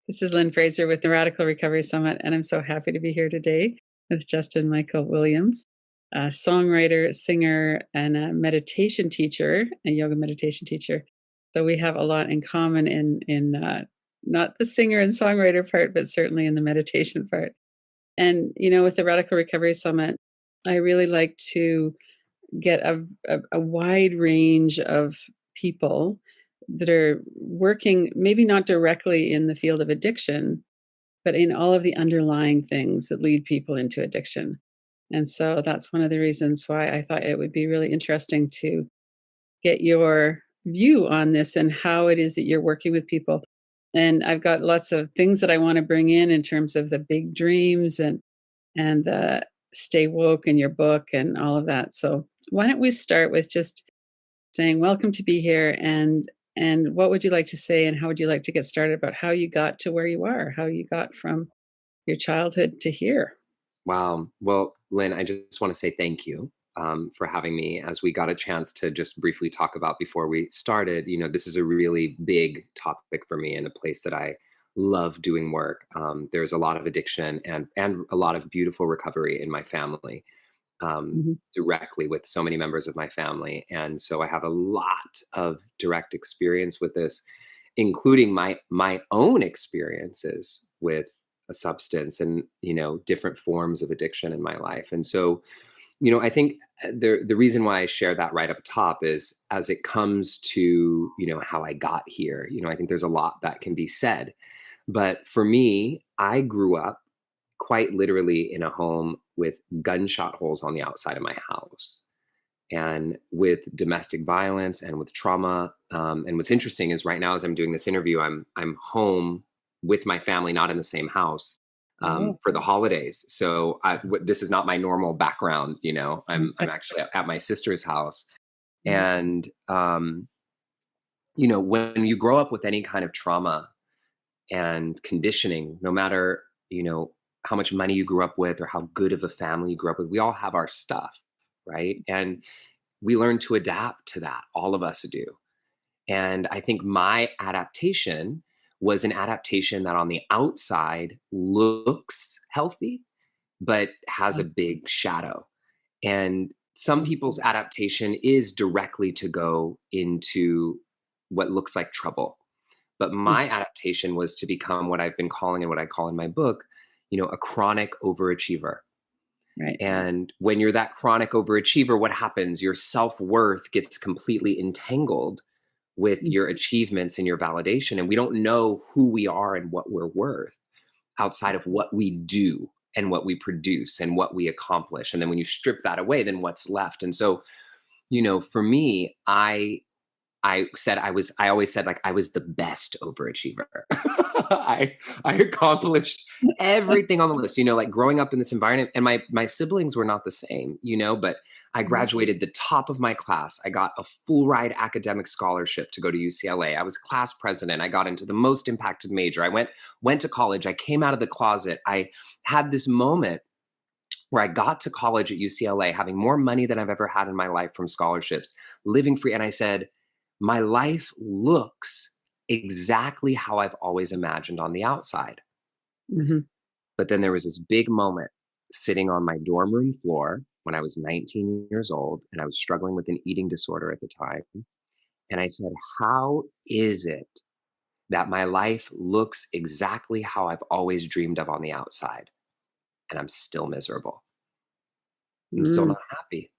This is Lynn Fraser with the Radical Recovery Summit, and I'm so happy to be here today with Justin Michael Williams, a songwriter, singer, and a meditation teacher, a yoga meditation teacher. So we have a lot in common in not the singer and songwriter part, but certainly in the meditation part. And with the Radical Recovery Summit, I really like to get a wide range of people that are working, maybe not directly in the field of addiction, but in all of the underlying things that lead people into addiction. And so that's one of the reasons why I thought it would be really interesting to get your view on this and how it is that you're working with people. And I've got lots of things that I want to bring in terms of the big dreams and the stay woke in your book and all of that. So why don't we start with just saying welcome to be here, and what would you like to say, and how would you like to get started about how you got to where you are, how you got from your childhood to here? Wow. Well, Lynn, I just want to say thank you for having me. As we got a chance to just briefly talk about before we started, this is a really big topic for me and a place that I love doing work. There's a lot of addiction and a lot of beautiful recovery in my family, Mhm. directly with so many members of my family. And so I have a lot of direct experience with this, including my own experiences with a substance and different forms of addiction in my life. And so I think the reason why I share that right up top is, as it comes to how I got here, I think there's a lot that can be said. But for me, I grew up quite literally in a home with gunshot holes on the outside of my house, and with domestic violence and with trauma. And what's interesting is, right now, as I'm doing this interview, I'm home with my family, not in the same house, Oh, for the holidays. So this is not my normal background. I'm okay. actually at my sister's house, Mhm. and when you grow up with any kind of trauma and conditioning, no matter how much money you grew up with or how good of a family you grew up with, we all have our stuff, right? And we learn to adapt to that. All of us do. And I think my adaptation was an adaptation that on the outside looks healthy, but has a big shadow. And some people's adaptation is directly to go into what looks like trouble. But Mm. my adaptation was to become what I've been calling, and what I call in my book, a chronic overachiever. Right. And when you're that chronic overachiever, what happens? Your self-worth gets completely entangled with Mm. your achievements and your validation. And we don't know who we are and what we're worth outside of what we do and what we produce and what we accomplish. And then when you strip that away, then what's left? And so, for me, I always said, like, I was the best overachiever. I accomplished everything on the list, like growing up in this environment. And my siblings were not the same, but I Mhm. graduated the top of my class. I got a full ride academic scholarship to go to UCLA. I was class president. I got into the most impacted major. I went to college. I came out of the closet. I had this moment where I got to college at UCLA, having more money than I've ever had in my life from scholarships, living free. And I said, my life looks exactly how I've always imagined on the outside. Mhm. But then there was this big moment sitting on my dorm room floor when I was 19 years old, and I was struggling with an eating disorder at the time. And I said, how is it that my life looks exactly how I've always dreamed of on the outside, and I'm still miserable? I'm still Mm. not happy.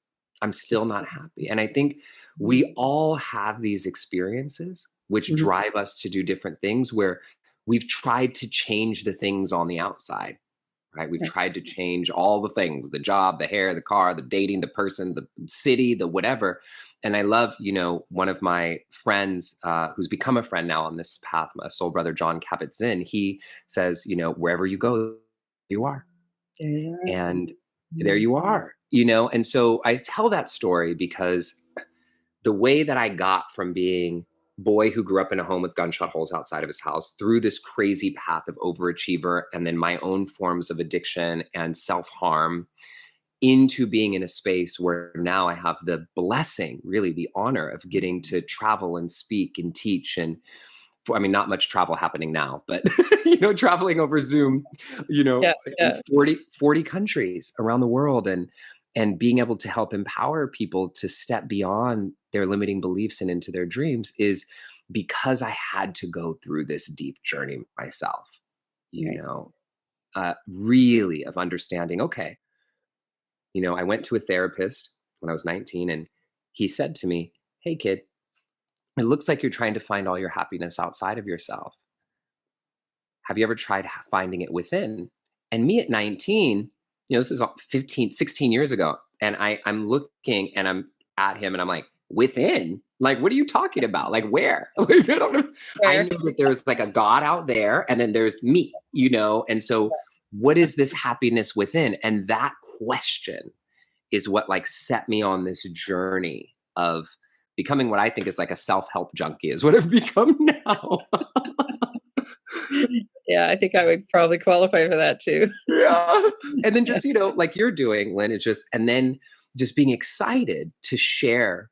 I'm still not happy. And I think we all have these experiences which Mhm. drive us to do different things, where we've tried to change the things on the outside, right? We've Right. tried to change all the things: the job, the hair, the car, the dating, the person, the city, the whatever. And I love, one of my friends, who's become a friend now on this path, my soul brother, John Kabat-Zinn, he says, wherever you go, you are. There you are. And there Mhm. you are, and so I tell that story because the way that I got from being boy who grew up in a home with gunshot holes outside of his house, through this crazy path of overachiever, and then my own forms of addiction and self-harm, into being in a space where now I have the blessing, really the honor, of getting to travel and speak and teach and I mean, not much travel happening now, but traveling over Zoom, Yeah, in yeah, 40 countries around the world, and being able to help empower people to step beyond their limiting beliefs and into their dreams is because I had to go through this deep journey myself, you right. know, really of understanding, okay, I went to a therapist when I was 19, and he said to me, "Hey, kid, it looks like you're trying to find all your happiness outside of yourself. Have you ever tried finding it within?" And me at 19, this is 15, 16 years ago. And I'm looking and I'm at him and I'm like, within? Like, what are you talking about? Like, where? Like, I don't know. I Fair. know that there's like a God out there and then there's me, And so, what is this happiness within? And that question is what like set me on this journey of becoming what I think is like a self-help junkie, is what I've become now. Yeah, I think I would probably qualify for that too. Yeah. And then Yeah. just, like you're doing, Lynn, it's just, and then just being excited to share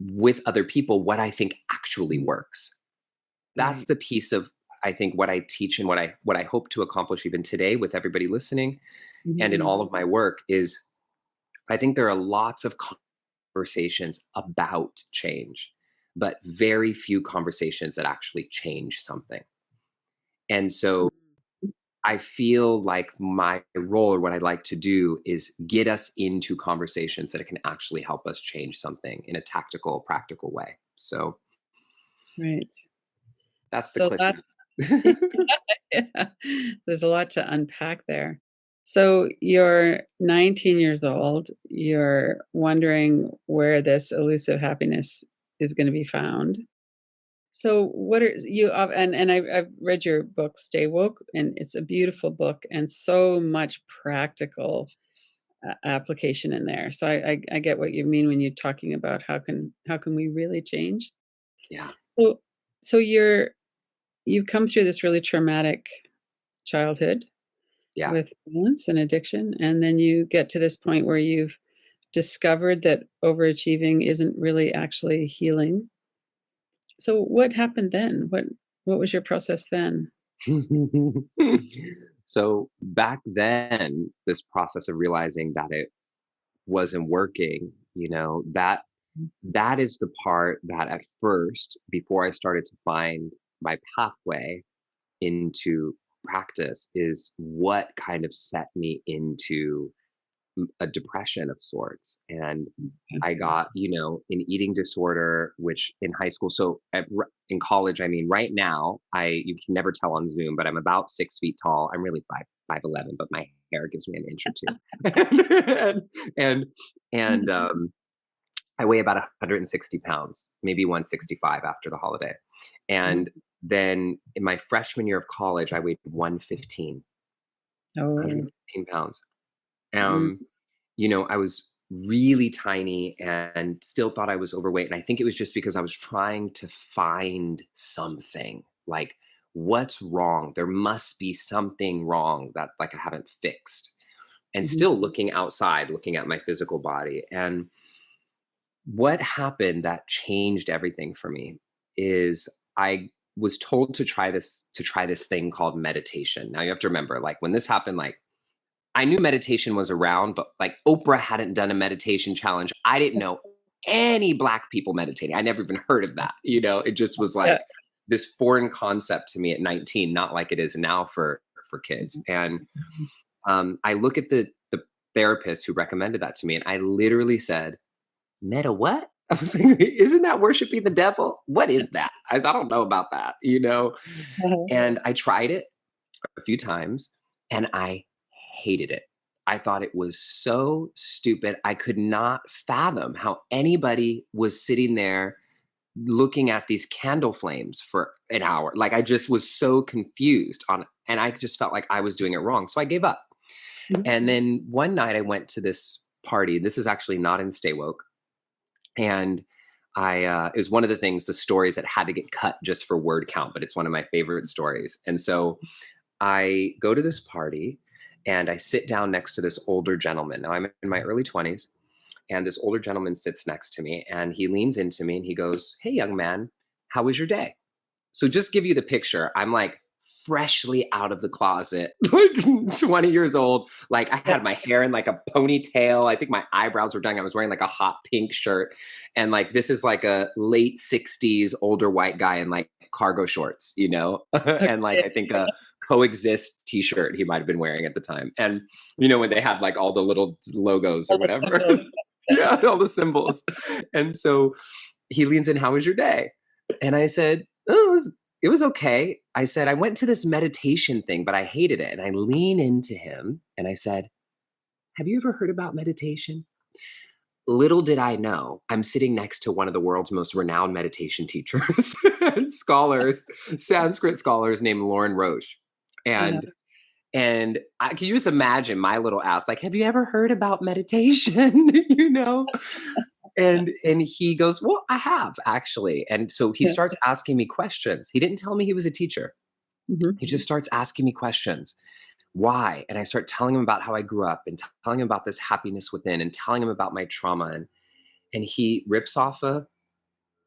with other people what I think actually works. That's Right. the piece of, I think, what I teach and what I hope to accomplish even today with everybody listening and in Mhm. all of my work is I think there are lots of conversations about change, but very few conversations that actually change something. And so I feel like my role, or what I'd like to do, is get us into conversations that can actually help us change something in a tactical, practical way. So Right. that's the So that cliff. yeah, there's a lot to unpack there. So you're 19 years old, you're wondering where this elusive happiness is gonna be found. So what are you and I've read your book, Stay Woke, and it's a beautiful book and so much practical application in there. So I get what you mean when you're talking about how can we really change. Yeah, So you've come through this really traumatic childhood yeah. with violence and addiction, and then you get to this point where you've discovered that overachieving isn't really actually healing. So what happened then? What was your process then? So back then, this process of realizing that it wasn't working, that is the part that at first, before I started to find my pathway into practice, is what kind of set me into a depression of sorts. And I got, an eating disorder, which in high school, so in college, I mean, right now, you can never tell on Zoom, but I'm about 6 feet tall. I'm really 5'11", but my hair gives me an inch or two. and, and, I weigh about 160 pounds, maybe 165 after the holiday. Mhm. And then in my freshman year of college, I weighed 115 Oh, pounds. mm, Um, I was really tiny and still thought I was overweight. And I think it was just because I was trying to find something like, what's wrong? There must be something wrong that like I haven't fixed. And mhm, still looking outside, looking at my physical body. And what happened that changed everything for me is I was told to try this thing called meditation. Now you have to remember, like when this happened, like I knew meditation was around, but like Oprah hadn't done a meditation challenge. I didn't know any Black people meditating. I never even heard of that. It just was yeah, like this foreign concept to me at 19, not like it is now for kids. mhm, And mhm. I look at the therapist who recommended that to me, and I literally said, "Meta what?" I was like, "Isn't that worshiping the devil? What is that? I don't know about that." Uh-huh. And I tried it a few times and I hated it. I thought it was so stupid. I could not fathom how anybody was sitting there looking at these candle flames for an hour. Like I just was so confused and I just felt like I was doing it wrong. So I gave up. And then one night I went to this party. This is actually not in Stay Woke. And it was one of the stories that had to get cut just for word count, but it's one of my favorite stories. And so I go to this party and I sit down next to this older gentleman. Now I'm in my early 20s, and this older gentleman sits next to me and he leans into me and he goes, "Hey, young man, how was your day?" So just give you the picture. I'm like freshly out of the closet, like 20 years old. Like I had my hair in like a ponytail. I think my eyebrows were done. I was wearing like a hot pink shirt. And like this is like a late 60s older white guy in like cargo shorts, you know? And like Okay. I think a coexist t-shirt he might have been wearing at the time. And you know, when they had like all the little logos or All the whatever. symbols. Yeah, all the symbols. And so he leans in, how was your day? And I said, oh, it was okay. I said, I went to this meditation thing, but I hated it. And I lean into him and I said, have you ever heard about meditation? Little did I know, I'm sitting next to one of the world's most renowned meditation teachers and scholars, Sanskrit scholars named Lauren Roche. Uh-huh. Can you just imagine my little ass, like, have you ever heard about meditation? You know? And he goes, well, I have actually. And so he Yeah. starts asking me questions. He didn't tell me he was a teacher. Mhm. He just starts asking me questions. Why? And I start telling him about how I grew up and telling him about this happiness within and telling him about my trauma. And he rips off a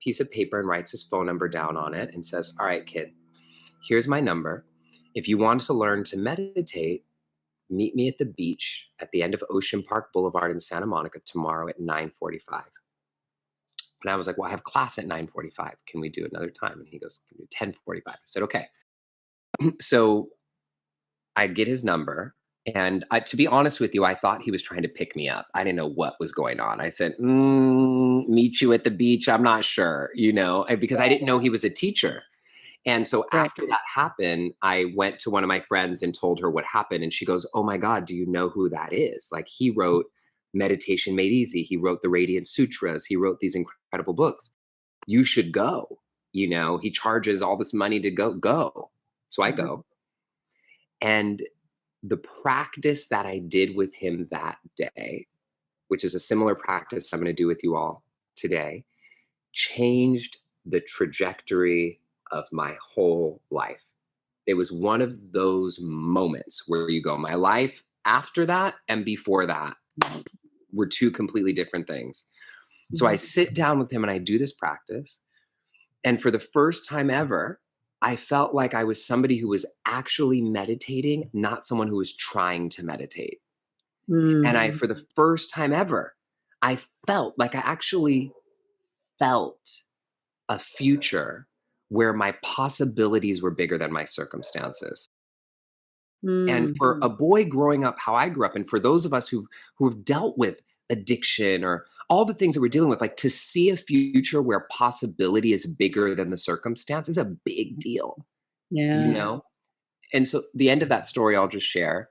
piece of paper and writes his phone number down on it and says, all right, kid, here's my number. If you want to learn to meditate, meet me at the beach at the end of Ocean Park Boulevard in Santa Monica tomorrow at 9:45. And I was like, well, I have class at 9:45. Can we do another time? And he goes, can we do 10:45? I said, okay. So I get his number. And to be honest with you, I thought he was trying to pick me up. I didn't know what was going on. I said, meet you at the beach. I'm not sure, because I didn't know he was a teacher. And so Right. after that happened, I went to one of my friends and told her what happened. And she goes, oh my God, do you know who that is? Like he wrote Meditation Made Easy. He wrote the Radiant Sutras. He wrote these incredible books. You should go. He charges all this money to go. So I Mhm. go. And the practice that I did with him that day, which is a similar practice I'm going to do with you all today, changed the trajectory of my whole life. It was one of those moments where you go, my life after that and before that were two completely different things. So I Mhm. sit down with him and I do this practice. And for the first time ever, I felt like I was somebody who was actually meditating, not someone who was trying to meditate. And Mm. for the first time ever, I felt like I actually felt a future where my possibilities were bigger than my circumstances. And Mm. for a boy growing up how I grew up, and for those of us who have dealt with addiction or all the things that we're dealing with, like to see a future where possibility is bigger than the circumstance is a big deal, you Yeah. know? And so the end of that story I'll just share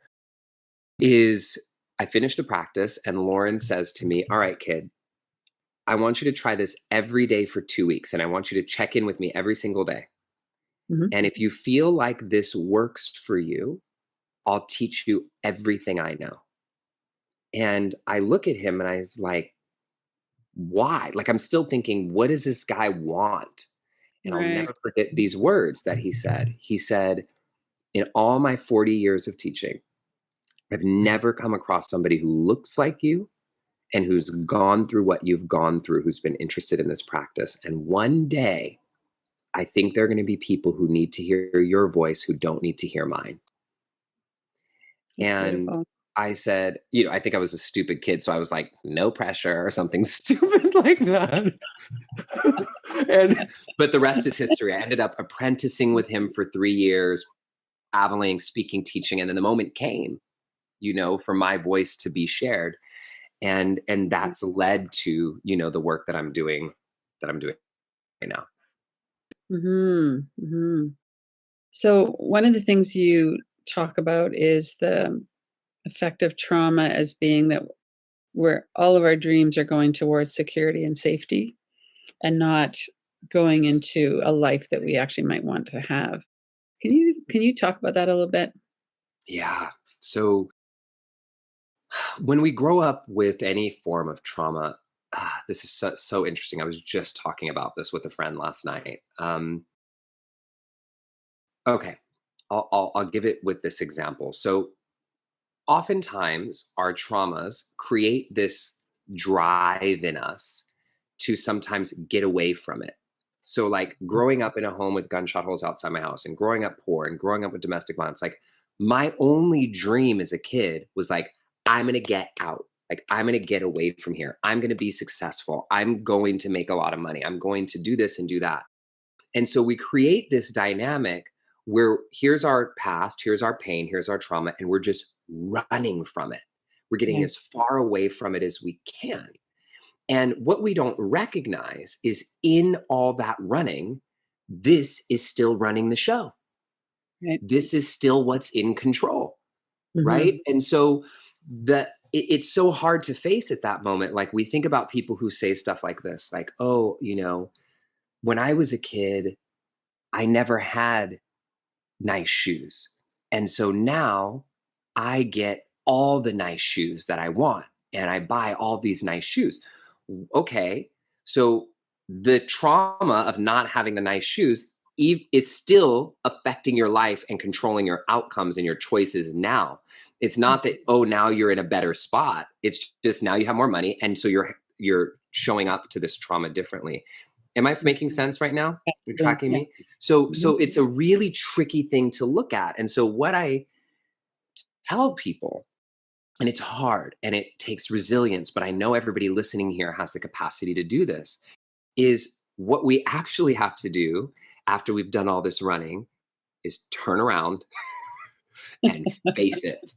is I finished the practice and Lauren says to me, all right, kid, I want you to try this every day for 2 weeks. And I want you to check in with me every single day. Mhm. And if you feel like this works for you, I'll teach you everything I know. And I look at him and I was like, why? Like, I'm still thinking, what does this guy want? And I'll Right. never forget these words that he said. He said, in all my 40 years of teaching, I've never come across somebody who looks like you and who's gone through what you've gone through, who's been interested in this practice. And one day, I think there are going to be people who need to hear your voice who don't need to hear mine. That's And beautiful. I said, I think I was a stupid kid. So I was like, no pressure or something stupid like that. But the rest is history. I ended up apprenticing with him for 3 years, traveling, speaking, teaching. And then the moment came, for my voice to be shared. And that's led to, the work that I'm doing right now. Mhm. Mhm. So one of the things you talk about is the effect of trauma as being that where all of our dreams are going towards security and safety and not going into a life that we actually might want to have. Can you talk about that a little bit? Yeah. So when we grow up with any form of trauma, this is so interesting. I was just talking about this with a friend last night. Okay, I'll give it with this example. So oftentimes our traumas create this drive in us to sometimes get away from it. So like growing up in a home with gunshot holes outside my house and growing up poor and growing up with domestic violence, like my only dream as a kid was like, I'm going to get out. Like, I'm going to get away from here. I'm going to be successful. I'm going to make a lot of money. I'm going to do this and do that. And so we create this dynamic where here's our past, here's our pain, here's our trauma, and we're just running from it. We're getting Yeah. as far away from it as we can. And what we don't recognize is in all that running, this is still running the show. Right. This is still what's in control. Mm-hmm. Right. And so it's so hard to face at that moment. Like we think about people who say stuff like this, like, oh, when I was a kid, I never had nice shoes. And so now I get all the nice shoes that I want and I buy all these nice shoes. Okay. So the trauma of not having the nice shoes is still affecting your life and controlling your outcomes and your choices now. It's not that, oh, now you're in a better spot. It's just now you have more money. And so you're showing up to this trauma differently. Am I making sense right now? You're tracking Yeah. me? So Mhm. it's a really tricky thing to look at. And so what I tell people, and it's hard and it takes resilience, but I know everybody listening here has the capacity to do this, is what we actually have to do after we've done all this running is turn around and face it.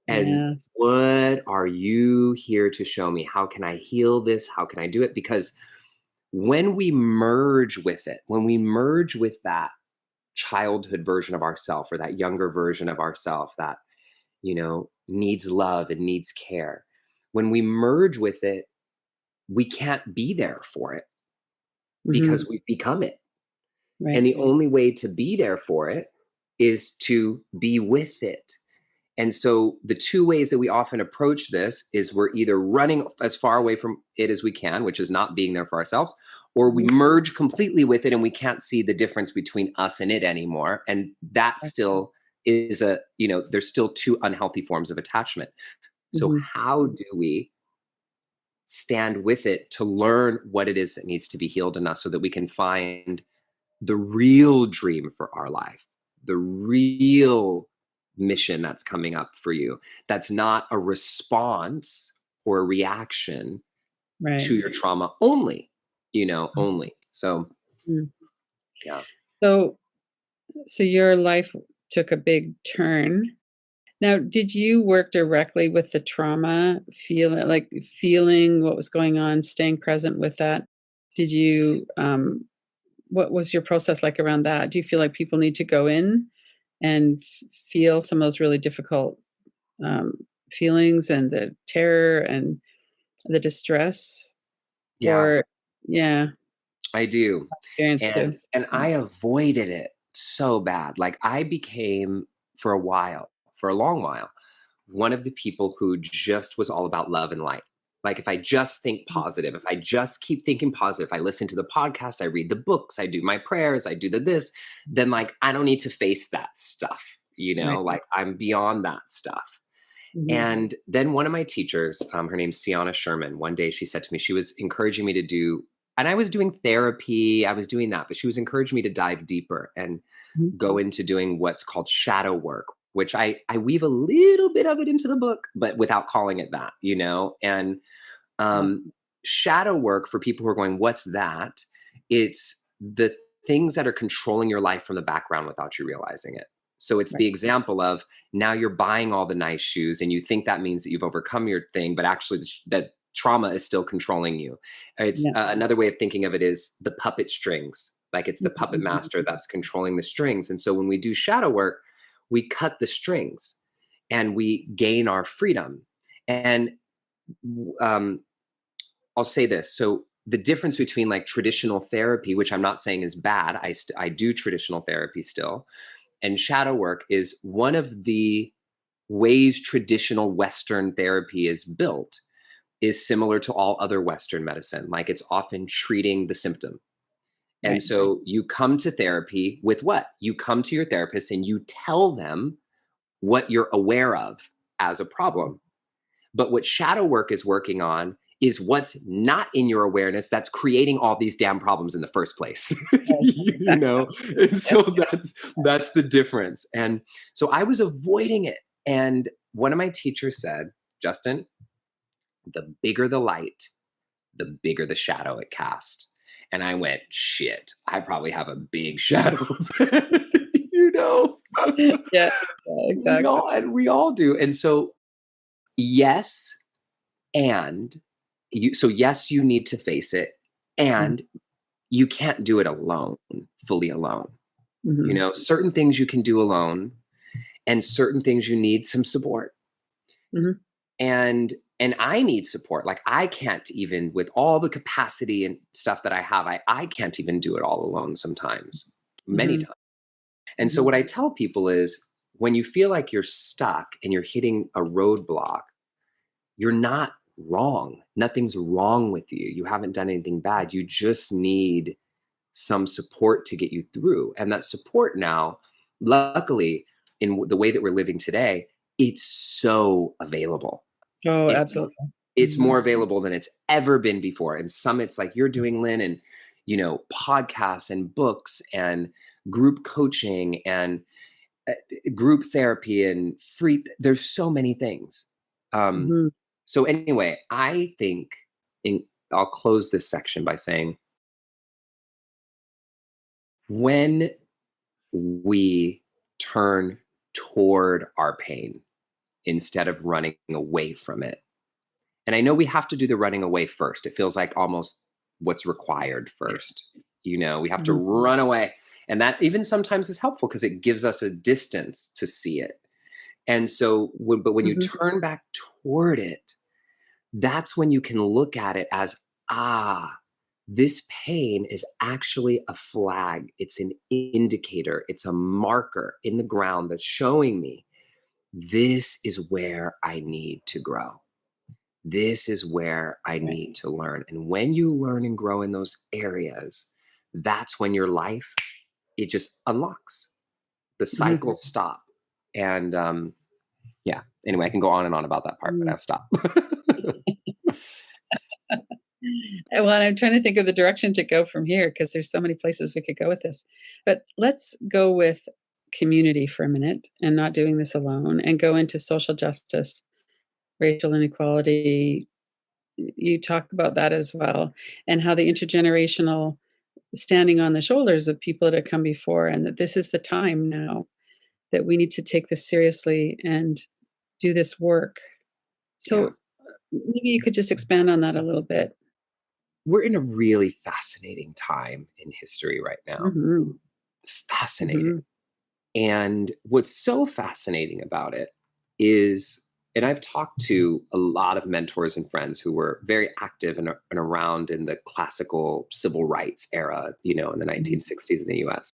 And Yes. what are you here to show me? How can I heal this? How can I do it? Because when we merge with it, when we merge with that childhood version of ourself or that younger version of ourself that, needs love and needs care, when we merge with it, we can't be there for it Mm-hmm. because we've become it. And Right. the only way to be there for it is to be with it. And so the two ways that we often approach this is we're either running as far away from it as we can, which is not being there for ourselves, or we Mhm. merge completely with it and we can't see the difference between us and it anymore. And that still is there's still two unhealthy forms of attachment. So Mm-hmm. how do we stand with it to learn what it is that needs to be healed in us so that we can find the real dream for our life, the real mission that's coming up for you, that's not a response or a reaction Right. to your trauma only. So, Mhm. yeah. So, so your life took a big turn. Now, did you work directly with the trauma, feeling what was going on, staying present with that? Did you, what was your process like around that? Do you feel like people need to go in and feel some of those really difficult um, feelings and the terror and the distress? Yeah, Or, yeah, I do. experience too. And Yeah. I avoided it so bad. Like I became for a while, for a long while, one of the people who just was all about love and light. Like if I just think positive, if I just keep thinking positive, I listen to the podcast, I read the books, I do my prayers, I do the this, then like I don't need to face that stuff, Right. like I'm beyond that stuff. Mhm. And then one of my teachers, her name's Sienna Sherman, one day she said to me, she was encouraging me to do, and I was doing therapy, I was doing that, but she was encouraging me to dive deeper and Mhm. go into doing what's called shadow work, which I weave a little bit of it into the book, but without calling it that, And Yeah. um, shadow work, for people who are going, what's that? It's the things that are controlling your life from the background without you realizing it. So it's Right. the example of now you're buying all the nice shoes and you think that means that you've overcome your thing, but actually that trauma is still controlling you. It's Yeah. another way of thinking of it is the puppet strings. Like it's the puppet Mhm. master that's controlling the strings. And so when we do shadow work, we cut the strings and we gain our freedom. And um, I'll say this. So the difference between like traditional therapy, which I'm not saying is bad, I do traditional therapy still, and shadow work is one of the ways traditional Western therapy is built is similar to all other Western medicine. Like it's often treating the symptom. And Right. so you come to therapy with what? You come to your therapist and you tell them what you're aware of as a problem. But what shadow work is working on is what's not in your awareness that's creating all these damn problems in the first place. Right. You Exactly. know? And Yep. so that's the difference. And so I was avoiding it. And one of my teachers said, Justin, the bigger the light, the bigger the shadow it casts. And I went, shit, I probably have a big shadow. You know? Yeah. Yeah, exactly. We all do. And so yes, and yes, you need to face it, Mhm. and you can't do it alone, fully alone. You Mhm. know, certain things you can do alone, and certain things you need some support. Mhm. And I need support. Like I can't, even with all the capacity and stuff that I have, I can't even do it all alone sometimes, many Mhm. times. And so Mhm. what I tell people is, when you feel like you're stuck and you're hitting a roadblock, you're not wrong. Nothing's wrong with you. You haven't done anything bad. You just need some support to get you through. And that support now, luckily, in the way that we're living today, it's so available. Oh, It, absolutely. it's Mhm. more available than it's ever been before. And summits like you're doing, Lynn, and podcasts and books and group coaching and uh, group therapy and free. There's so many things. Um, Mhm. so anyway, I think in, I'll close this section by saying, when we turn toward our pain instead of running away from it. And I know we have to do the running away first. It feels like almost what's required first. We have to Mhm. run away. And that even sometimes is helpful because it gives us a distance to see it. And so, but when you Mhm. turn back toward it, that's when you can look at it as, this pain is actually a flag. It's an indicator. It's a marker in the ground that's showing me this is where I need to grow. This is where I Right. need to learn. And when you learn and grow in those areas, that's when your life, it just unlocks. The Mhm. cycles stop. And yeah, anyway, I can go on and on about that part, but Mhm. I'll stop. Well, I'm trying to think of the direction to go from here because there's so many places we could go with this. But let's go with community for a minute and not doing this alone and go into social justice, racial inequality. You talk about that as well, and how the intergenerational standing on the shoulders of people that have come before, and that this is the time now that we need to take this seriously and do this work. Yeah. So maybe you could just expand on that a little bit. We're in a really fascinating time in history right now. Mhm. Fascinating. Mhm. And what's so fascinating about it is, and I've talked to a lot of mentors and friends who were very active and around in the classical civil rights era, in the Mhm. 1960s in the US.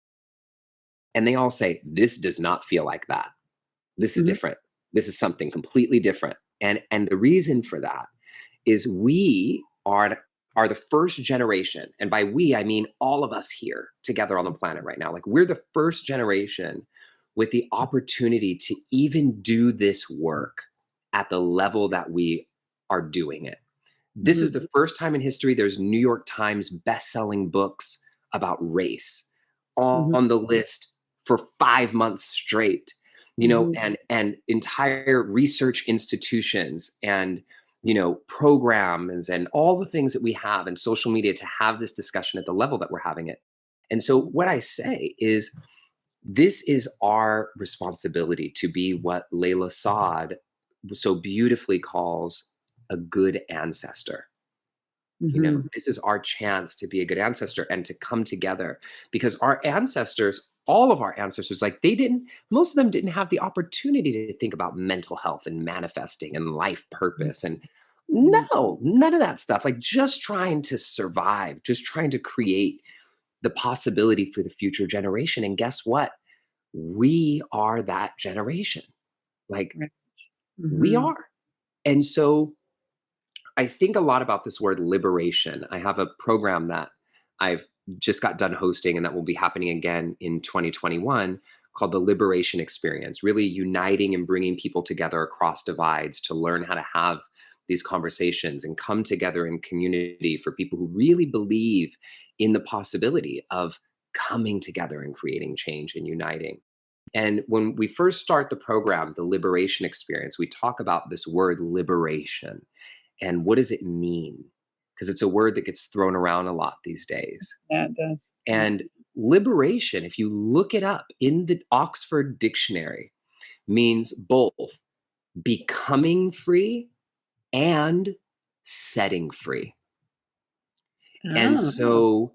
And they all say, this does not feel like that. This is Mhm. different. This is something completely different. And the reason for that is we are the first generation, and by we I mean all of us here together on the planet right now. Like, we're the first generation with the opportunity to even do this work at the level that we are doing it. This is Mhm. the first time in history there's New York Times best-selling books about race Mhm. on the list for 5 months straight. Mhm. And entire research institutions and programs and all the things that we have in social media to have this discussion at the level that we're having it. And so what I say is, this is our responsibility to be what Layla Saad so beautifully calls a good ancestor. Mhm. This is our chance to be a good ancestor and to come together, because our ancestors, all of our ancestors, like, most of them didn't have the opportunity to think about mental health and manifesting and life purpose and Mhm. no, none of that stuff. Like, just trying to survive, just trying to create the possibility for the future generation. And guess what? We are that generation. Like, Right. we Mhm. are. And so I think a lot about this word liberation. I have a program that I've just got done hosting and that will be happening again in 2021, called the Liberation Experience, really uniting and bringing people together across divides to learn how to have these conversations and come together in community for people who really believe in the possibility of coming together and creating change and uniting. And when we first start the program, the liberation experience, we talk about this word liberation and what does it mean? Because it's a word that gets thrown around a lot these days. Yeah, it does. And liberation, if you look it up in the Oxford Dictionary, means both becoming free and setting free. And Oh, so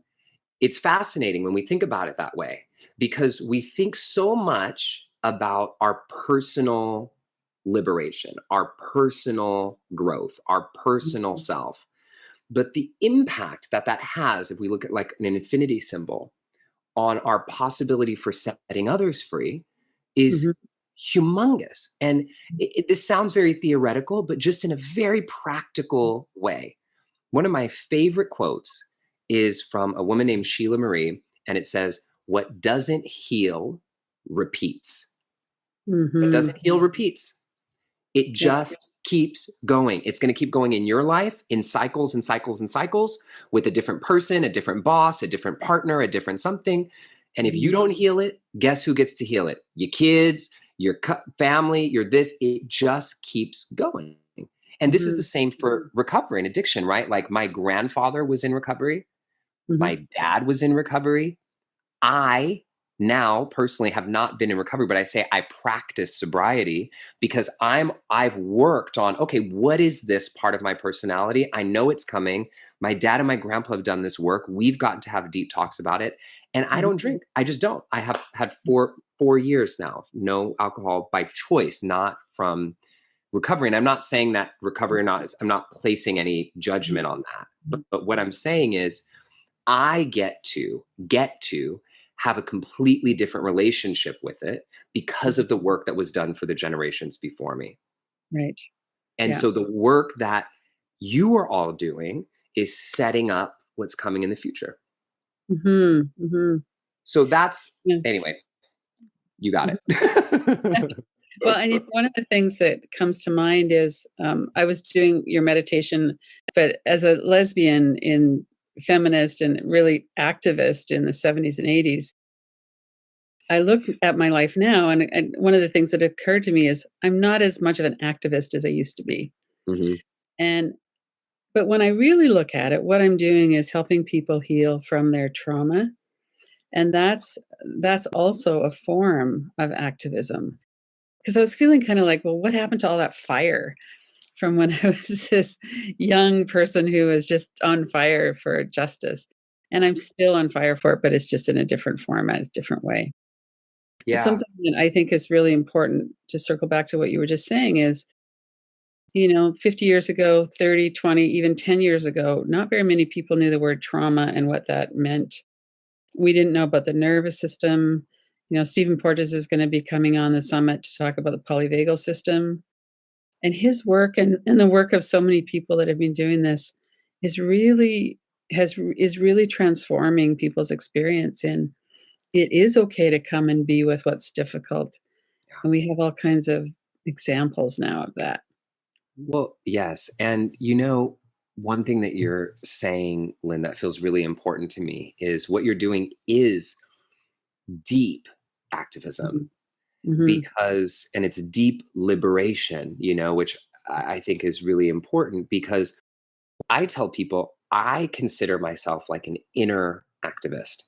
it's fascinating when we think about it that way, because we think so much about our personal liberation, our personal growth, our personal mhm, self. But the impact that that has, if we look at like an infinity symbol, on our possibility for setting others free mhm, is humongous. And this sounds very theoretical, but just in a very practical way. One of my favorite quotes is from a woman named Sheila Marie, and it says, "What doesn't heal repeats. What mhm. doesn't heal repeats." It Yeah. just keeps going. It's going to keep going in your life in cycles and cycles and cycles with a different person, a different boss, a different partner, a different something. And if you Mhm, don't heal it, guess who gets to heal it? Your kids, your family, your this. It just keeps going. And this is the mhm, same for recovery and addiction, right? Like my grandfather was in recovery, mhm, my dad was in recovery. I now personally have not been in recovery, but I say I practice sobriety because I've worked on, okay, what is this part of my personality? I know it's coming. My dad and my grandpa have done this work. We've gotten to have deep talks about it. And I mhm, don't drink. I just don't. I have had four years now, no alcohol by choice, not from recovery. And I'm not saying that recovery or not, I'm not placing any judgment on that. But what I'm saying is I get to have a completely different relationship with it because mhm. of the work that was done for the generations before me. Right. And Yeah. so the work that you are all doing is setting up what's coming in the future. Mhm, mhm. So that's, Yeah. anyway, you got Mhm. it. Well, and one of the things that comes to mind is I was doing your meditation, but as a lesbian in feminist and really activist in the 70s and 80s, I look at my life now, and one of the things that occurred to me is I'm not as much of an activist as I used to be. Mhm. And but when I really look at it, what I'm doing is helping people heal from their trauma, and that's also a form of activism. Because I was feeling kind of like, well, what happened to all that fire from when I was this young person who was just on fire for justice? And I'm still on fire for it, but it's just in a different format, a different way. But Yeah. something that I think is really important to circle back to what you were just saying is, 50 years ago, 30, 20, even 10 years ago, not very many people knew the word trauma and what that meant. We didn't know about the nervous system. Stephen Porges is going to be coming on the summit to talk about the polyvagal system. And his work and the work of so many people that have been doing this is really transforming people's experience in it is okay to come and be with what's difficult. Yeah. And we have all kinds of examples now of that. Well, yes. And one thing that you're saying, Lynn, that feels really important to me is what you're doing is deep activism Mhm. Mhm. because, and it's deep liberation, which I think is really important because I tell people I consider myself like an inner activist.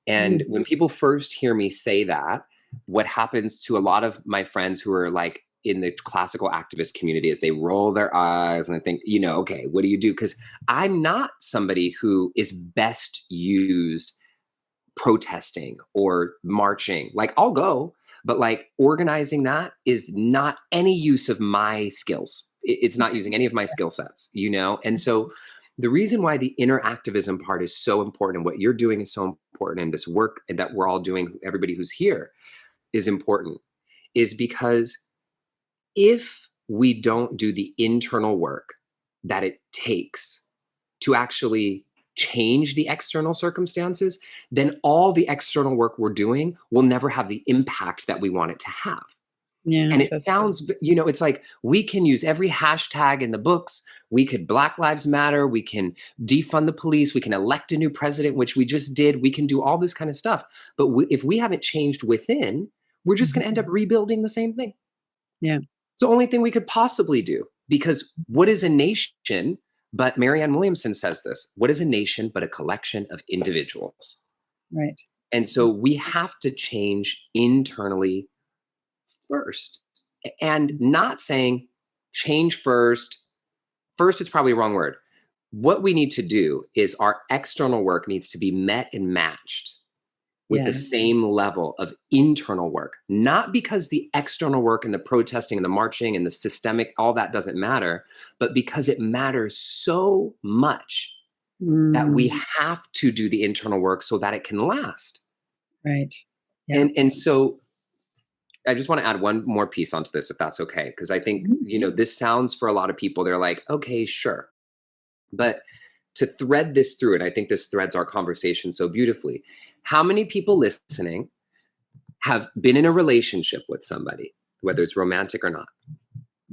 And Mm. when people first hear me say that, what happens to a lot of my friends who are like in the classical activist community is they roll their eyes and I think, okay, what do you do? Because I'm not somebody who is best used protesting or marching. Like I'll go, but like organizing that is not any use of my skills. It's not using any of my skill sets. And so the reason why the inner activism part is so important and what you're doing is so important and this work that we're all doing, everybody who's here is important, is because if we don't do the internal work that it takes to actually change the external circumstances, then all the external work we're doing will never have the impact that we want it to have. Yes, And it that's so. sounds, it's like we can use every hashtag in the books. We could Black Lives Matter. We can defund the police. We can elect a new president, which we just did. We can do all this kind of stuff. But if we haven't changed within, we're just going to end up rebuilding the same thing. Yeah. It's the only thing we could possibly do. Because what is a nation? But Marianne Williamson says this: what is a nation but a collection of individuals? Right. And so we have to change internally first, and not saying change first. First is probably a wrong word. What we need to do is our external work needs to be met and matched with the Yes. same level of internal work, not because the external work and the protesting and the marching and the systemic, all that doesn't matter, but because it matters so much that we have to do the internal work so that it can last. Right. Yeah. And so I just want to add one more piece onto this, if that's okay, because I think, this sounds for a lot of people, they're like, okay, sure. But to thread this through, and I think this threads our conversation so beautifully, how many people listening have been in a relationship with somebody, whether it's romantic or not,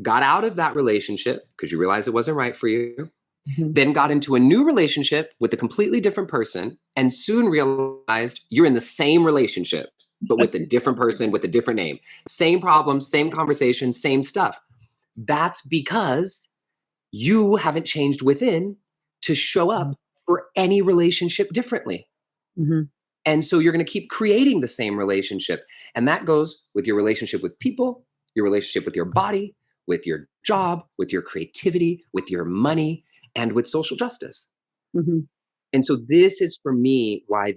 got out of that relationship because you realized it wasn't right for you, then got into a new relationship with a completely different person, and soon realized you're in the same relationship, but with a different person, with a different name, same problems, same conversation, same stuff. That's because you haven't changed within to show up for any relationship differently. And so you're going to keep creating the same relationship. And that goes with your relationship with people, your relationship with your body, with your job, with your creativity, with your money, and with social justice. And so this is for me why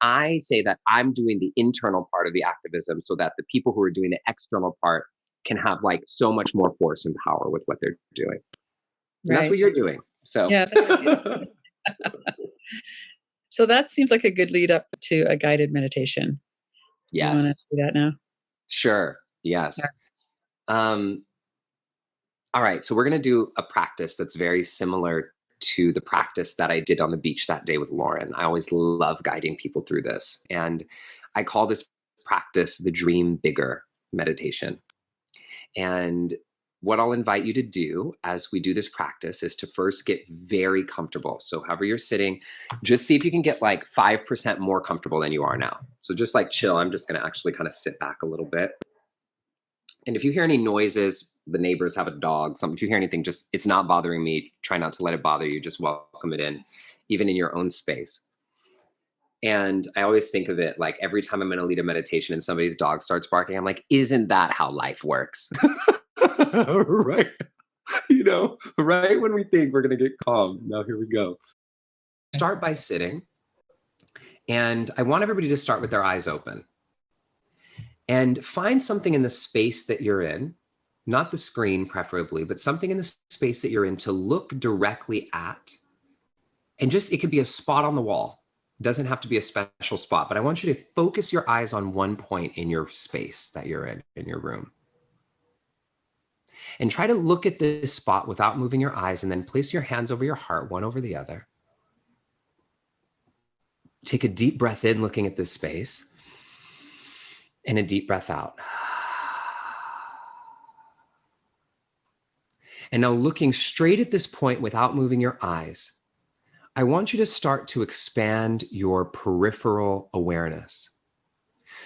I say that I'm doing the internal part of the activism so that the people who are doing the external part can have like so much more force and power with what they're doing. And that's what you're doing. So yeah. So that seems like a good lead up to a guided meditation. Do you want to yes, do that now? sure. Yes. All right. So we're going to do a practice that's very similar to the practice that I did on the beach that day with Lauren. I always love guiding people through this. And I call this practice the Dream Bigger meditation. And what I'll invite you to do as we do this practice is to first get very comfortable. So however you're sitting, just see if you can get like 5% more comfortable than you are now. So just like chill. I'm just going to actually kind of sit back a little bit. And if you hear any noises, the neighbors have a dog, something, if you hear anything, just, it's not bothering me. Try not to let it bother you. Just welcome it in, even in your own space. And I always think of it like every time I'm going to lead a meditation and somebody's dog starts barking, I'm like, isn't that how life works? Right. Right when we think we're going to get calm. Now here we go. Start by sitting. And I want everybody to start with their eyes open. And find something in the space that you're in, not the screen preferably, but something in the space that you're in to look directly at. And it could be a spot on the wall. It doesn't have to be a special spot, but I want you to focus your eyes on one point in your space that you're in your room. And try to look at this spot without moving your eyes, and then place your hands over your heart, one over the other. Take a deep breath in, looking at this space, and a deep breath out. And now, looking straight at this point without moving your eyes, I want you to start to expand your peripheral awareness.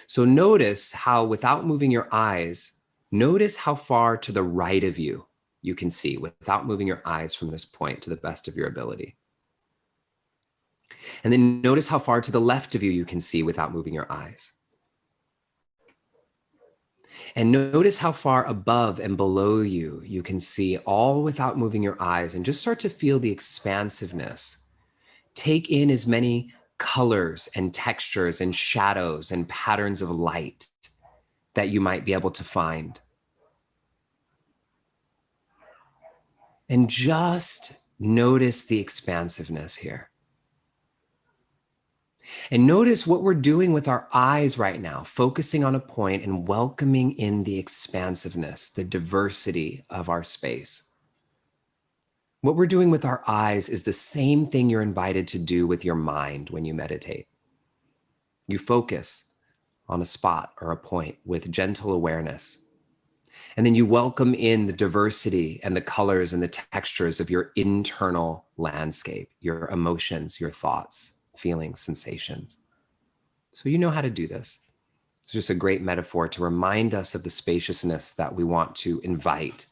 So notice how, without moving your eyes, notice how far to the right of you can see without moving your eyes from this point to the best of your ability. And then notice how far to the left of you can see without moving your eyes. And notice how far above and below you can see, all without moving your eyes, and just start to feel the expansiveness. Take in as many colors and textures and shadows and patterns of light that you might be able to find. And just notice the expansiveness here. And notice what we're doing with our eyes right now, focusing on a point and welcoming in the expansiveness, the diversity of our space. What we're doing with our eyes is the same thing you're invited to do with your mind when you meditate. You focus on a spot or a point with gentle awareness. And then you welcome in the diversity and the colors and the textures of your internal landscape, your emotions, your thoughts, feelings, sensations. So you know how to do this. It's just a great metaphor to remind us of the spaciousness that we want to invite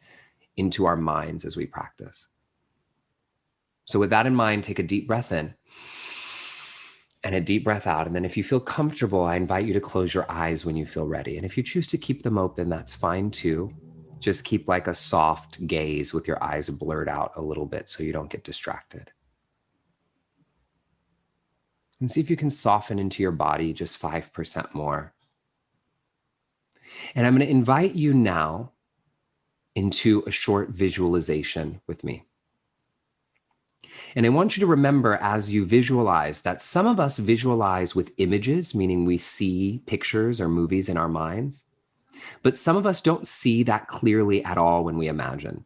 into our minds as we practice. So with that in mind, take a deep breath in and a deep breath out. And then if you feel comfortable, I invite you to close your eyes when you feel ready. And if you choose to keep them open, that's fine too. Just keep like a soft gaze with your eyes blurred out a little bit so you don't get distracted. And see if you can soften into your body just 5% more. And I'm going to invite you now into a short visualization with me. And I want you to remember as you visualize that some of us visualize with images, meaning we see pictures or movies in our minds, but some of us don't see that clearly at all when we imagine.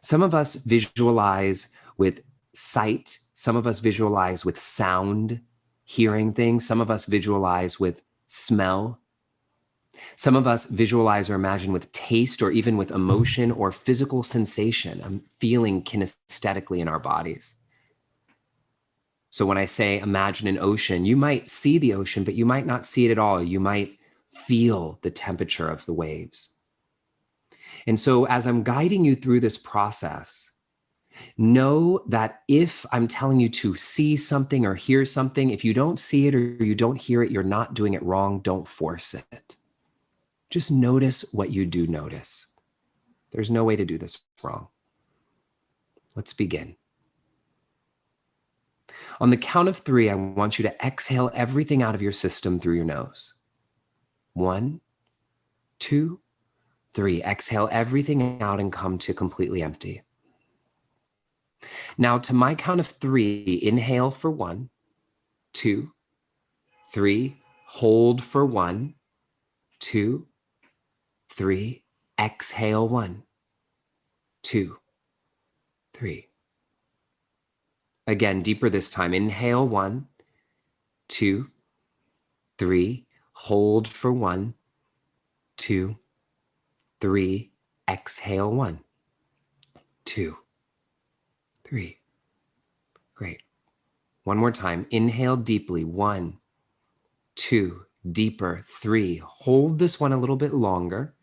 Some of us visualize with sight. Some of us visualize with sound, hearing things. Some of us visualize with smell. Some of us visualize or imagine with taste or even with emotion or physical sensation, feeling kinesthetically in our bodies. So when I say imagine an ocean, you might see the ocean, but you might not see it at all. You might feel the temperature of the waves. And so as I'm guiding you through this process, know that if I'm telling you to see something or hear something, if you don't see it or you don't hear it, you're not doing it wrong. Don't force it. Just notice what you do notice. There's no way to do this wrong. Let's begin. On the count of 3, I want you to exhale everything out of your system through your nose. 1, 2, 3. Exhale everything out and come to completely empty. Now, to my count of 3, inhale for 1, 2, 3. Hold for 1, 2, 3. Exhale 1, 2, 3. Again, deeper this time. Inhale 1, 2, 3. Hold for 1, 2, 3. Exhale 1, 2, 3. Great. One more time. Inhale deeply. 1, 2. Deeper. 3. Hold this one a little bit longer.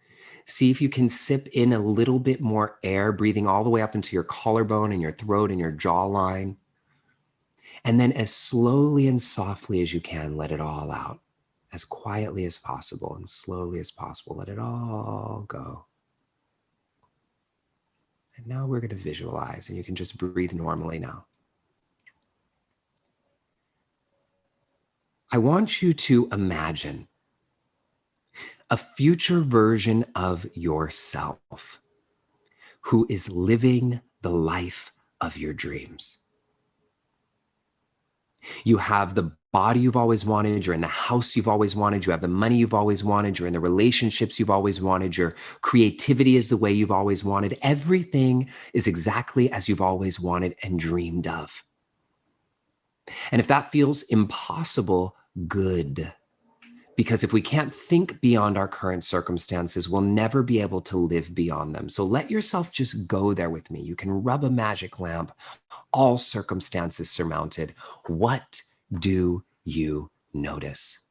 See if you can sip in a little bit more air, breathing all the way up into your collarbone and your throat and your jawline. And then as slowly and softly as you can, let it all out. As quietly as possible and slowly as possible, let it all go. And now we're going to visualize, and you can just breathe normally now. I want you to imagine a future version of yourself who is living the life of your dreams. You have the body you've always wanted, you're in the house you've always wanted, you have the money you've always wanted, you're in the relationships you've always wanted, your creativity is the way you've always wanted. Everything is exactly as you've always wanted and dreamed of. And if that feels impossible, good. Because if we can't think beyond our current circumstances, we'll never be able to live beyond them. So let yourself just go there with me. You can rub a magic lamp, all circumstances surmounted. What do you notice?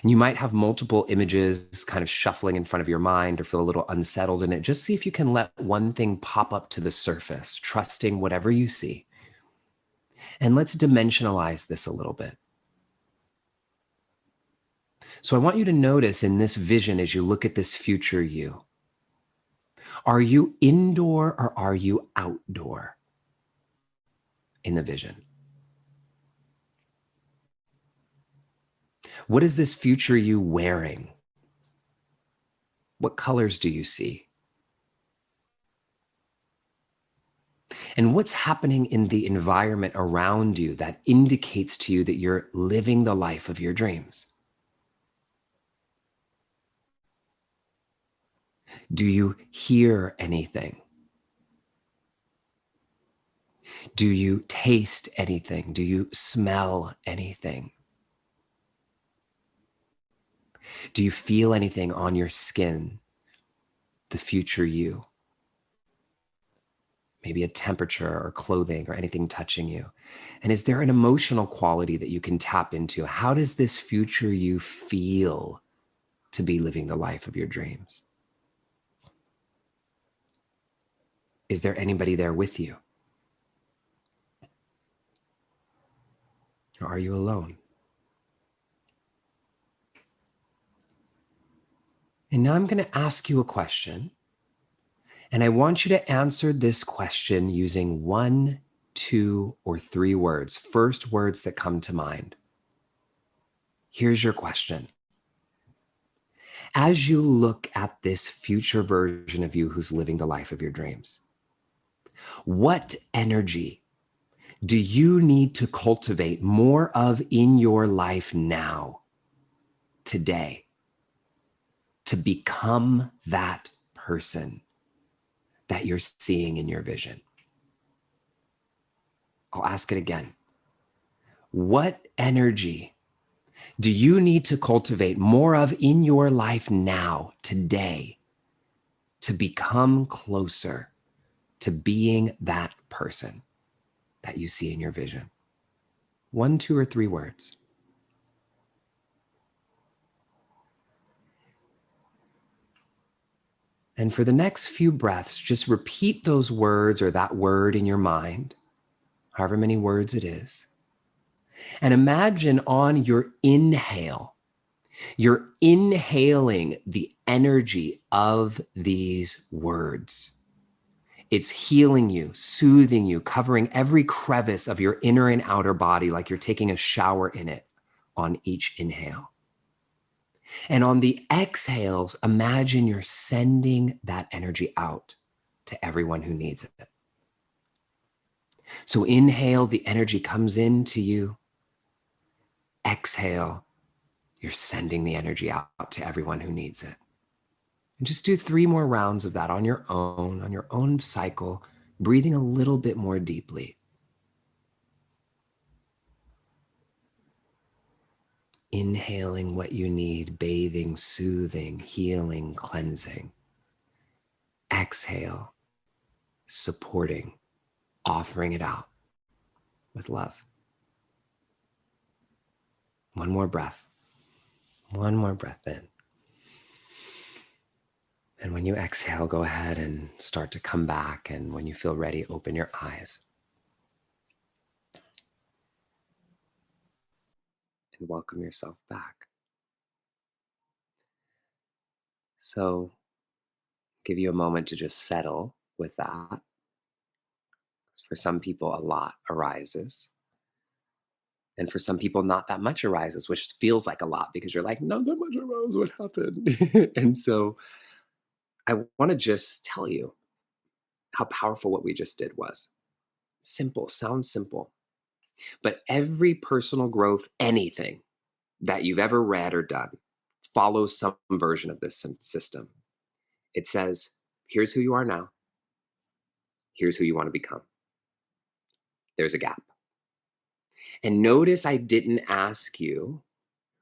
And you might have multiple images kind of shuffling in front of your mind or feel a little unsettled in it. Just see if you can let one thing pop up to the surface, trusting whatever you see. And let's dimensionalize this a little bit. So I want you to notice in this vision as you look at this future you, are you indoor or are you outdoor in the vision? What is this future you wearing? What colors do you see? And what's happening in the environment around you that indicates to you that you're living the life of your dreams? Do you hear anything? Do you taste anything? Do you smell anything? Do you feel anything on your skin, the future you? Maybe a temperature or clothing or anything touching you. And is there an emotional quality that you can tap into? How does this future you feel to be living the life of your dreams? Is there anybody there with you? Or are you alone? And now I'm going to ask you a question. And I want you to answer this question using 1, 2, or 3 words, first words that come to mind. Here's your question. As you look at this future version of you who's living the life of your dreams, what energy do you need to cultivate more of in your life now, today, to become that person that you're seeing in your vision? I'll ask it again. What energy do you need to cultivate more of in your life now, today, to become closer to being that person that you see in your vision? 1, 2, or 3 words. And for the next few breaths, just repeat those words or that word in your mind, however many words it is. And imagine on your inhale, you're inhaling the energy of these words. It's healing you, soothing you, covering every crevice of your inner and outer body like you're taking a shower in it on each inhale. And on the exhales, imagine you're sending that energy out to everyone who needs it. So inhale, the energy comes into you. Exhale, you're sending the energy out to everyone who needs it. And just do 3 more rounds of that on your own cycle, breathing a little bit more deeply. Inhaling what you need, bathing, soothing, healing, cleansing. Exhale, supporting, offering it out with love. One more breath. One more breath in. And when you exhale, go ahead and start to come back. And when you feel ready, open your eyes. And welcome yourself back. So give you a moment to just settle with that. For some people, a lot arises. And for some people, not that much arises, which feels like a lot because you're like, not that much arose, what happened? And so I want to just tell you how powerful what we just did was. Simple, sounds simple. But every personal growth, anything that you've ever read or done, follows some version of this system. It says, here's who you are now. Here's who you want to become. There's a gap. And notice I didn't ask you,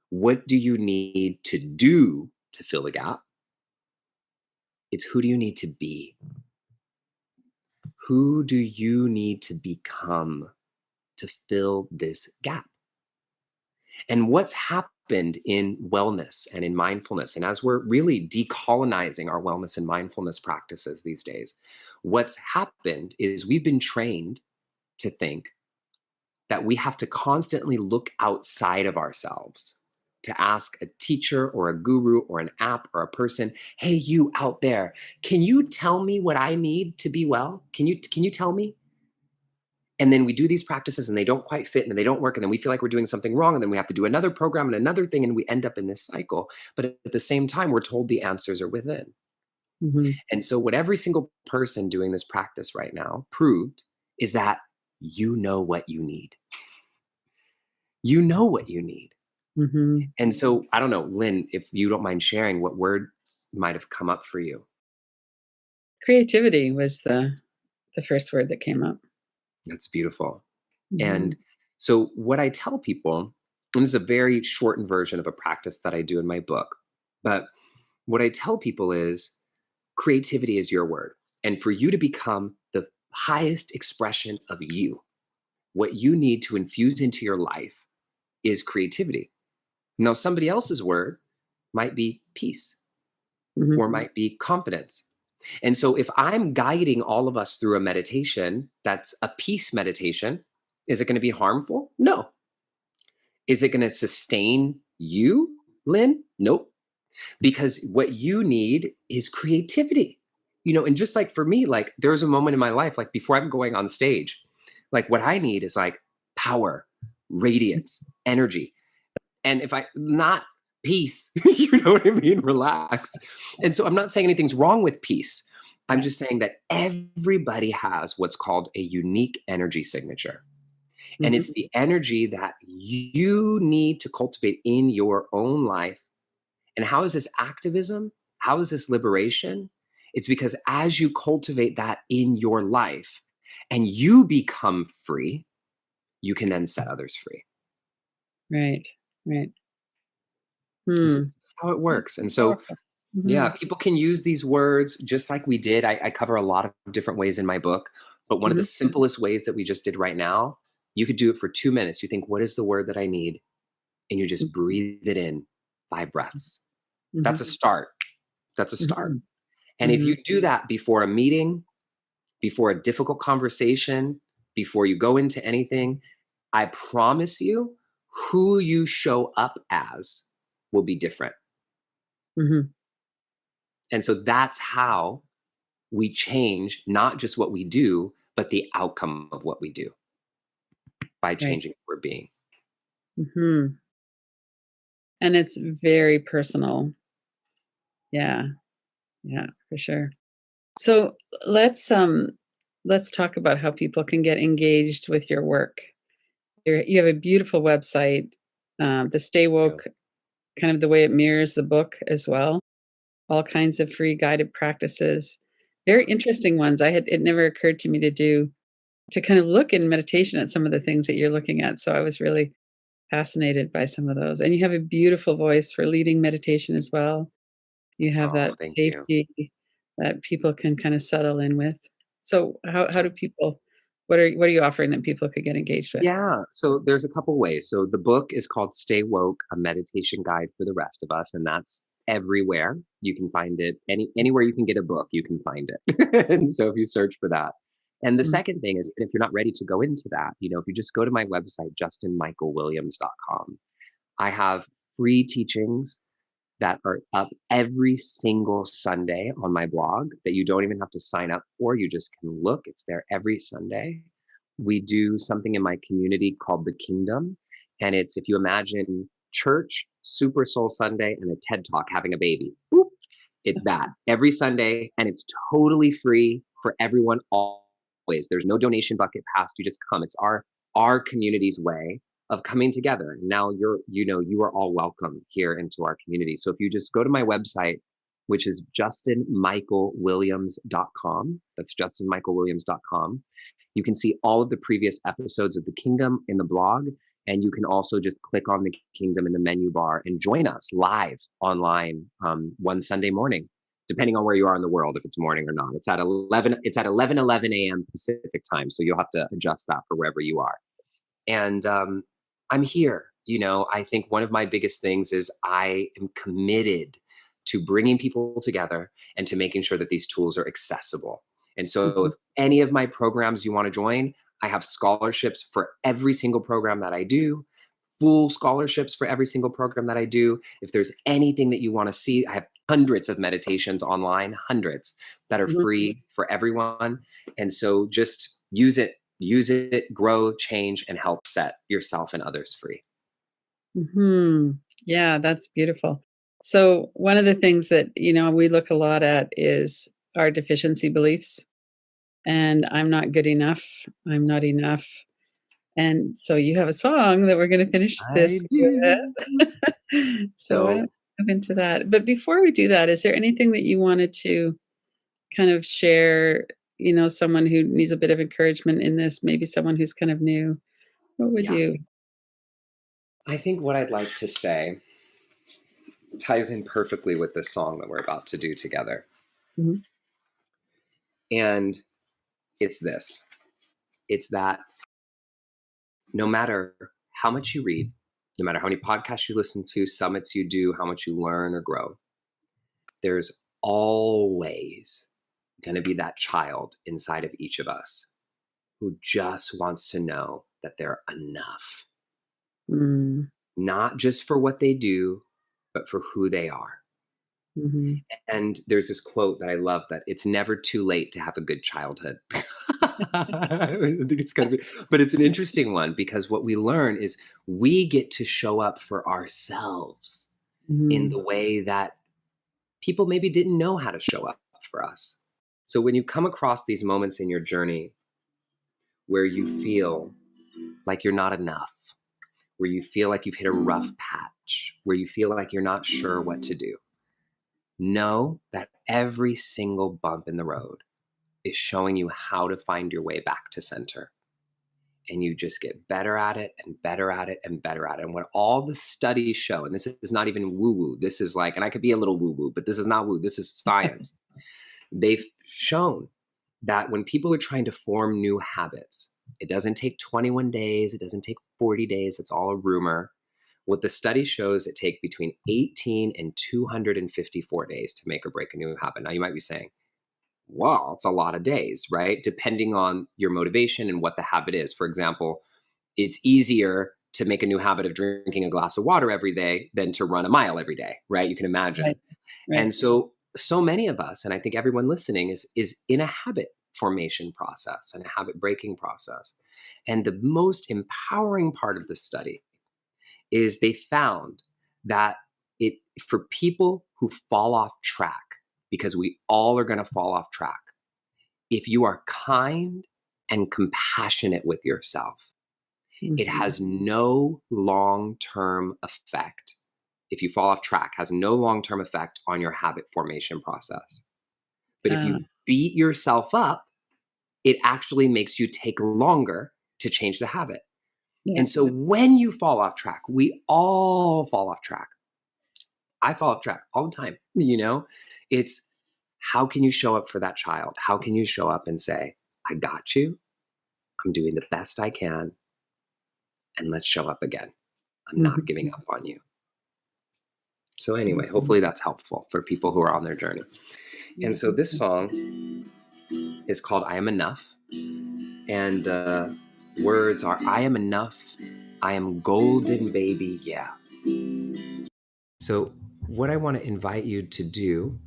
what do you need to do to fill the gap? It's who do you need to be? Who do you need to become to fill this gap? And what's happened in wellness and in mindfulness, and as we're really decolonizing our wellness and mindfulness practices these days, what's happened is we've been trained to think that we have to constantly look outside of ourselves to ask a teacher or a guru or an app or a person, hey, you out there, can you tell me what I need to be well? Can you tell me? And then we do these practices and they don't quite fit and then they don't work. And then we feel like we're doing something wrong. And then we have to do another program and another thing. And we end up in this cycle. But at the same time, we're told the answers are within. Mm-hmm. And so what every single person doing this practice right now proved is that you know what you need. You know what you need. Mm-hmm. And so I don't know, Lynn, if you don't mind sharing what words might have come up for you. Creativity was the first word that came up. That's beautiful. Mm-hmm. And so what I tell people And this is a very shortened version of a practice that I do in my book. But what I tell people is creativity is your word. And for you to become the highest expression of you, what you need to infuse into your life is creativity. Now, somebody else's word might be peace Mhm. or might be confidence. And so, if I'm guiding all of us through a meditation that's a peace meditation, is it going to be harmful? No. Is it going to sustain you, Lynn? Nope. Because what you need is creativity. And just like for me, like there's a moment in my life, like before I'm going on stage, like what I need is like power, radiance, energy. And if I not peace, you know what I mean? Relax. And so I'm not saying anything's wrong with peace. I'm Right. just saying that everybody has what's called a unique energy signature. And Mhm. it's the energy that you need to cultivate in your own life. And how is this activism? How is this liberation? It's because as you cultivate that in your life and you become free, you can then set others free. Right. Right. And so Hmm. that's how it That's works. And so, powerful. yeah, Mhm. people can use these words just like we did. I cover a lot of different ways in my book, but one of the Mhm. simplest ways that we just did right now, you could do it for 2 minutes. You think, what is the word that I need? And you just Mhm. breathe it in 5 breaths. That's Mhm. a start. That's a start. Mhm. And if Mhm. you do that before a meeting, before a difficult conversation, before you go into anything, I promise you, who you show up as will be different. Mhm. And so that's how we change not just what we do, but the outcome of what we do by Right. changing who we're being. Mhm. And it's very personal. Yeah. Yeah, for sure. So let's talk about how people can get engaged with your work. You have a beautiful website, the Stay You Woke, kind of the way it mirrors the book as well. All kinds of free guided practices, very interesting ones. It never occurred to me to kind of look in meditation at some of the things that you're looking at. So I was really fascinated by some of those. And you have a beautiful voice for leading meditation as well. You have Oh, that thank you. safety that people can kind of settle in with. So how do people what are you offering that people could get engaged with? Yeah, so there's a couple ways. So the book is called Stay Woke, a meditation guide for the rest of us, and that's everywhere. You can find it anywhere you can get a book, you can find it. And so if you search for that. And the Mm, second thing is, if you're not ready to go into that, if you just go to my website, justinmichaelwilliams.com, I have free teachings that are up every single Sunday on my blog that you don't even have to sign up for. You just can look, it's there every Sunday. We do something in my community called the Kingdom. And it's, if you imagine church, Super Soul Sunday, and a TED Talk having a baby. Boop. It's that every Sunday, and it's totally free for everyone always. There's no donation bucket passed. You just come. It's our community's way of coming together. And now you are all welcome here into our community. So if you just go to my website, which is justinmichaelwilliams.com, that's justinmichaelwilliams.com, you can see all of the previous episodes of the Kingdom in the blog. And you can also just click on the Kingdom in the menu bar and join us live online one Sunday morning, depending on where you are in the world, if it's morning or not. It's at 11:11 a.m. Pacific time. So you'll have to adjust that for wherever you are. And I'm here. I think one of my biggest things is I am committed to bringing people together and to making sure that these tools are accessible. And so, mhm, if any of my programs you want to join, I have scholarships for every single program that I do, full scholarships for every single program that I do. If there's anything that you want to see, I have hundreds of meditations online, hundreds that are mhm, free for everyone. And so just use it, grow, change, and help set yourself and others free. mhm. Yeah, that's beautiful. So one of the things that, we look a lot at is our deficiency beliefs. And I'm not good enough. I'm not enough. And so you have a song that we're going to finish I this do. with. So why So don't we move into that? But before we do that, is there anything that you wanted to kind of share? Someone who needs a bit of encouragement in this, maybe someone who's kind of new. What would yeah, you? I think what I'd like to say ties in perfectly with this song that we're about to do together. Mhm. And it's this. It's that no matter how much you read, no matter how many podcasts you listen to, summits you do, how much you learn or grow, there's always going to be that child inside of each of us who just wants to know that they're enough, Mm. not just for what they do, but for who they are. Mhm. And there's this quote that I love, that it's never too late to have a good childhood. I think it's kind of, but it's an interesting one, because what we learn is we get to show up for ourselves in Mhm. the way that people maybe didn't know how to show up for us. So when you come across these moments in your journey where you feel like you're not enough, where you feel like you've hit a rough patch, where you feel like you're not sure what to do, know that every single bump in the road is showing you how to find your way back to center. And you just get better at it and better at it and better at it. And what all the studies show, and this is not even woo woo, this is like, and I could be a little woo woo, but this is not woo, this is science. They've shown that when people are trying to form new habits, it doesn't take 21 days, it doesn't take 40 days, it's all a rumor. What the study shows, it takes between 18 and 254 days to make or break a new habit. Now you might be saying, wow, it's a lot of days, right? Depending on your motivation and what the habit is. For example, it's easier to make a new habit of drinking a glass of water every day than to run a mile every day, right? You can imagine. Right. Right. And so many of us, and I think everyone listening is in a habit formation process and a habit breaking process. And the most empowering part of the study is they found that it, for people who fall off track, because we all are going to fall off track, if you are kind and compassionate with yourself, it Mhm. has no long-term effect. If you fall off track, has no long-term effect on your habit formation process. But if Uh, you beat yourself up, it actually makes you take longer to change the habit. yeah. And so when you fall off track, we all fall off track. I fall off track all the time, you know? It's how can you show up for that child? How can you show up and say, I got you. I'm doing the best I can. And let's show up again. I'm not Mhm. giving up on you. So, anyway, Mhm. hopefully that's helpful for people who are on their journey. And so, this song is called I Am Enough. And the words are I am enough. I am golden, baby. Yeah. So, what I want to invite you to do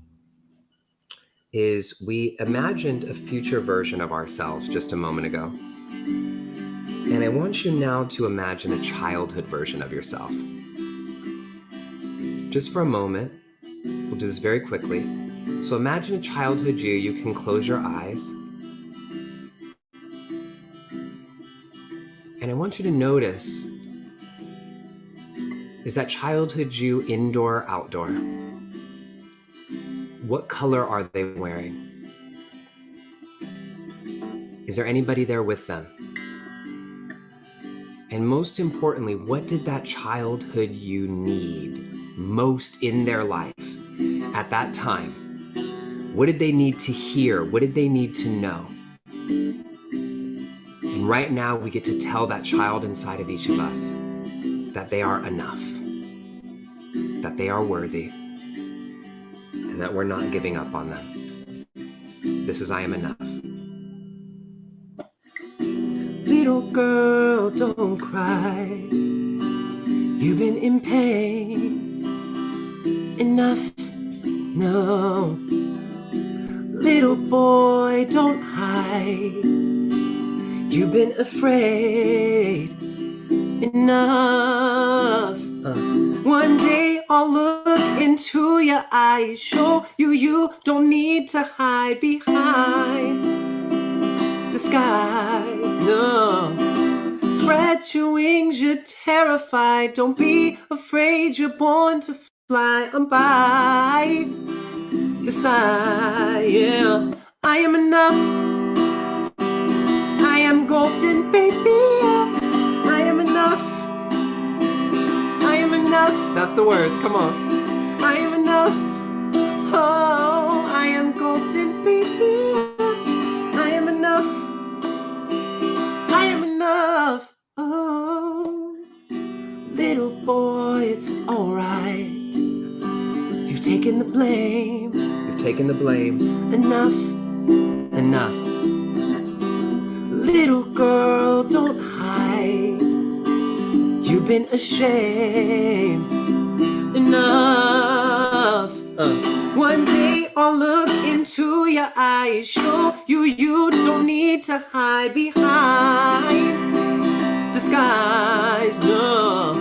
is we imagined a future version of ourselves just a moment ago. And I want you now to imagine a childhood version of yourself. Just for a moment, we'll do this very quickly. So imagine a childhood you. You can close your eyes. And I want you to notice, is that childhood you indoor or outdoor? What color are they wearing? Is there anybody there with them? And most importantly, what did that childhood you need most in their life at that time? What did they need to hear? What did they need to know? And right now, we get to tell that child inside of each of us that they are enough, that they are worthy, and that we're not giving up on them. This is I Am Enough. Little girl, don't cry. You've been in pain enough. No. Little boy, don't hide. You've been afraid enough. One day I'll look into your eyes, show you you don't need to hide behind disguise. No. Spread your wings, you're terrified. Don't be afraid, you're born to fly. I'm by your side, yeah. I am enough. I am golden, baby, yeah. I am enough. That's the words. Come on. I am enough. Oh, I am golden, baby. I am enough. I am enough. Oh, little boy, it's alright. You've taken the blame. You've taken the blame. Enough. Enough. Little girl, don't hide. You've been ashamed. Enough. One day I'll look into your eyes, show you you don't need to hide behind disguise. No.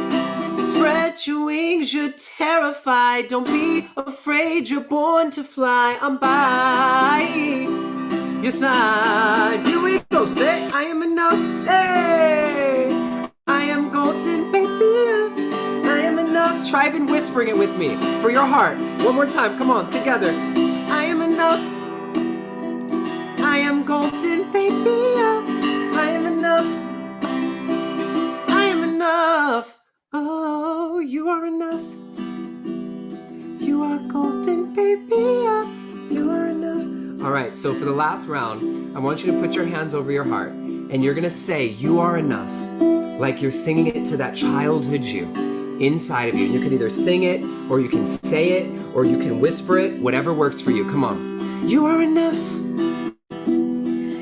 Spread your wings, you're terrified. Don't be afraid, you're born to fly. I'm by your side. Here we go. Say, I am enough. Hey, I am golden, baby. I am enough. Try even whispering it with me for your heart. One more time. Come on, together. I am enough. I am golden, baby. I am enough. I am enough. Oh, you are enough. You are golden, baby. You are enough. All right, so for the last round, I want you to put your hands over your heart, and you're gonna say, you are enough, like you're singing it to that childhood you inside of you. You can either sing it, or you can say it, or you can whisper it, whatever works for you. Come on. You are enough.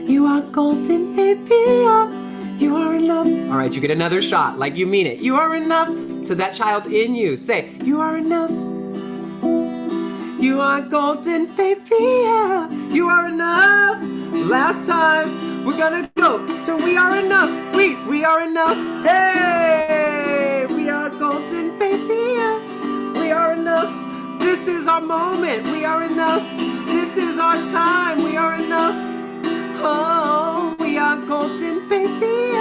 You are golden, baby. You are enough. All right, you get another shot, like you mean it. You are enough. To that child in you, say, you are enough. You are golden, baby. You are enough. Last time, we're gonna go till we are enough. We are enough. Hey, we are golden, baby. We are enough. This is our moment. We are enough. This is our time. We are enough. Oh, we are golden, baby.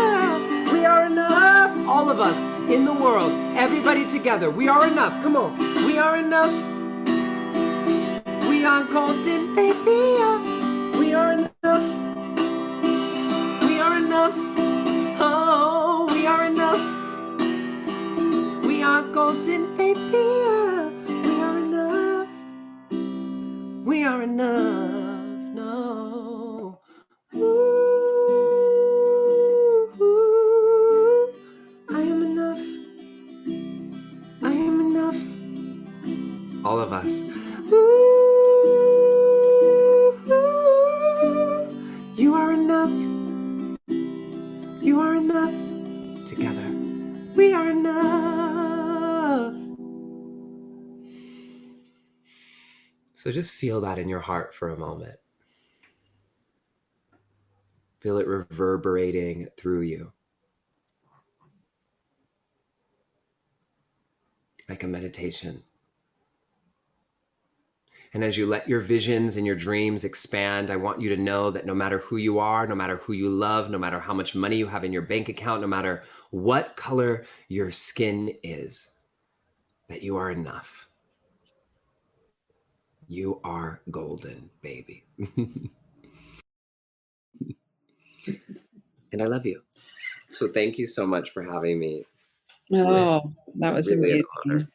We are enough. All of us in the world, everybody together. We are enough. Come on. We are enough. We are golden, baby. We are enough. We are enough. Oh, we are enough. We are golden, baby. We are enough. We are enough. No. Ooh, I am enough. I am enough. All of us. You are enough. You are enough. Together. We are enough. So just feel that in your heart for a moment. Feel it reverberating through you. Like a meditation. And as you let your visions and your dreams expand, I want you to know that no matter who you are, no matter who you love, no matter how much money you have in your bank account, no matter what color your skin is, that you are enough. You are golden, baby. And I love you. So thank you so much for having me. Oh, that was really amazing. an honor.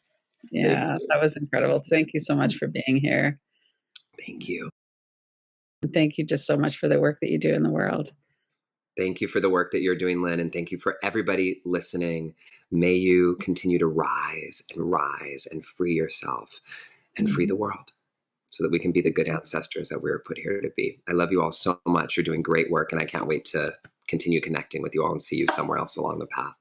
Yeah, that was incredible. Thank you so much for being here. Thank you. And thank you just so much for the work that you do in the world. Thank you for the work that you're doing, Lynn, and thank you for everybody listening. May you continue to rise and free yourself and free the world so that we can be the good ancestors that we were put here to be. I love you all so much. You're doing great work, and I can't wait to continue connecting with you all and see you somewhere else along the path.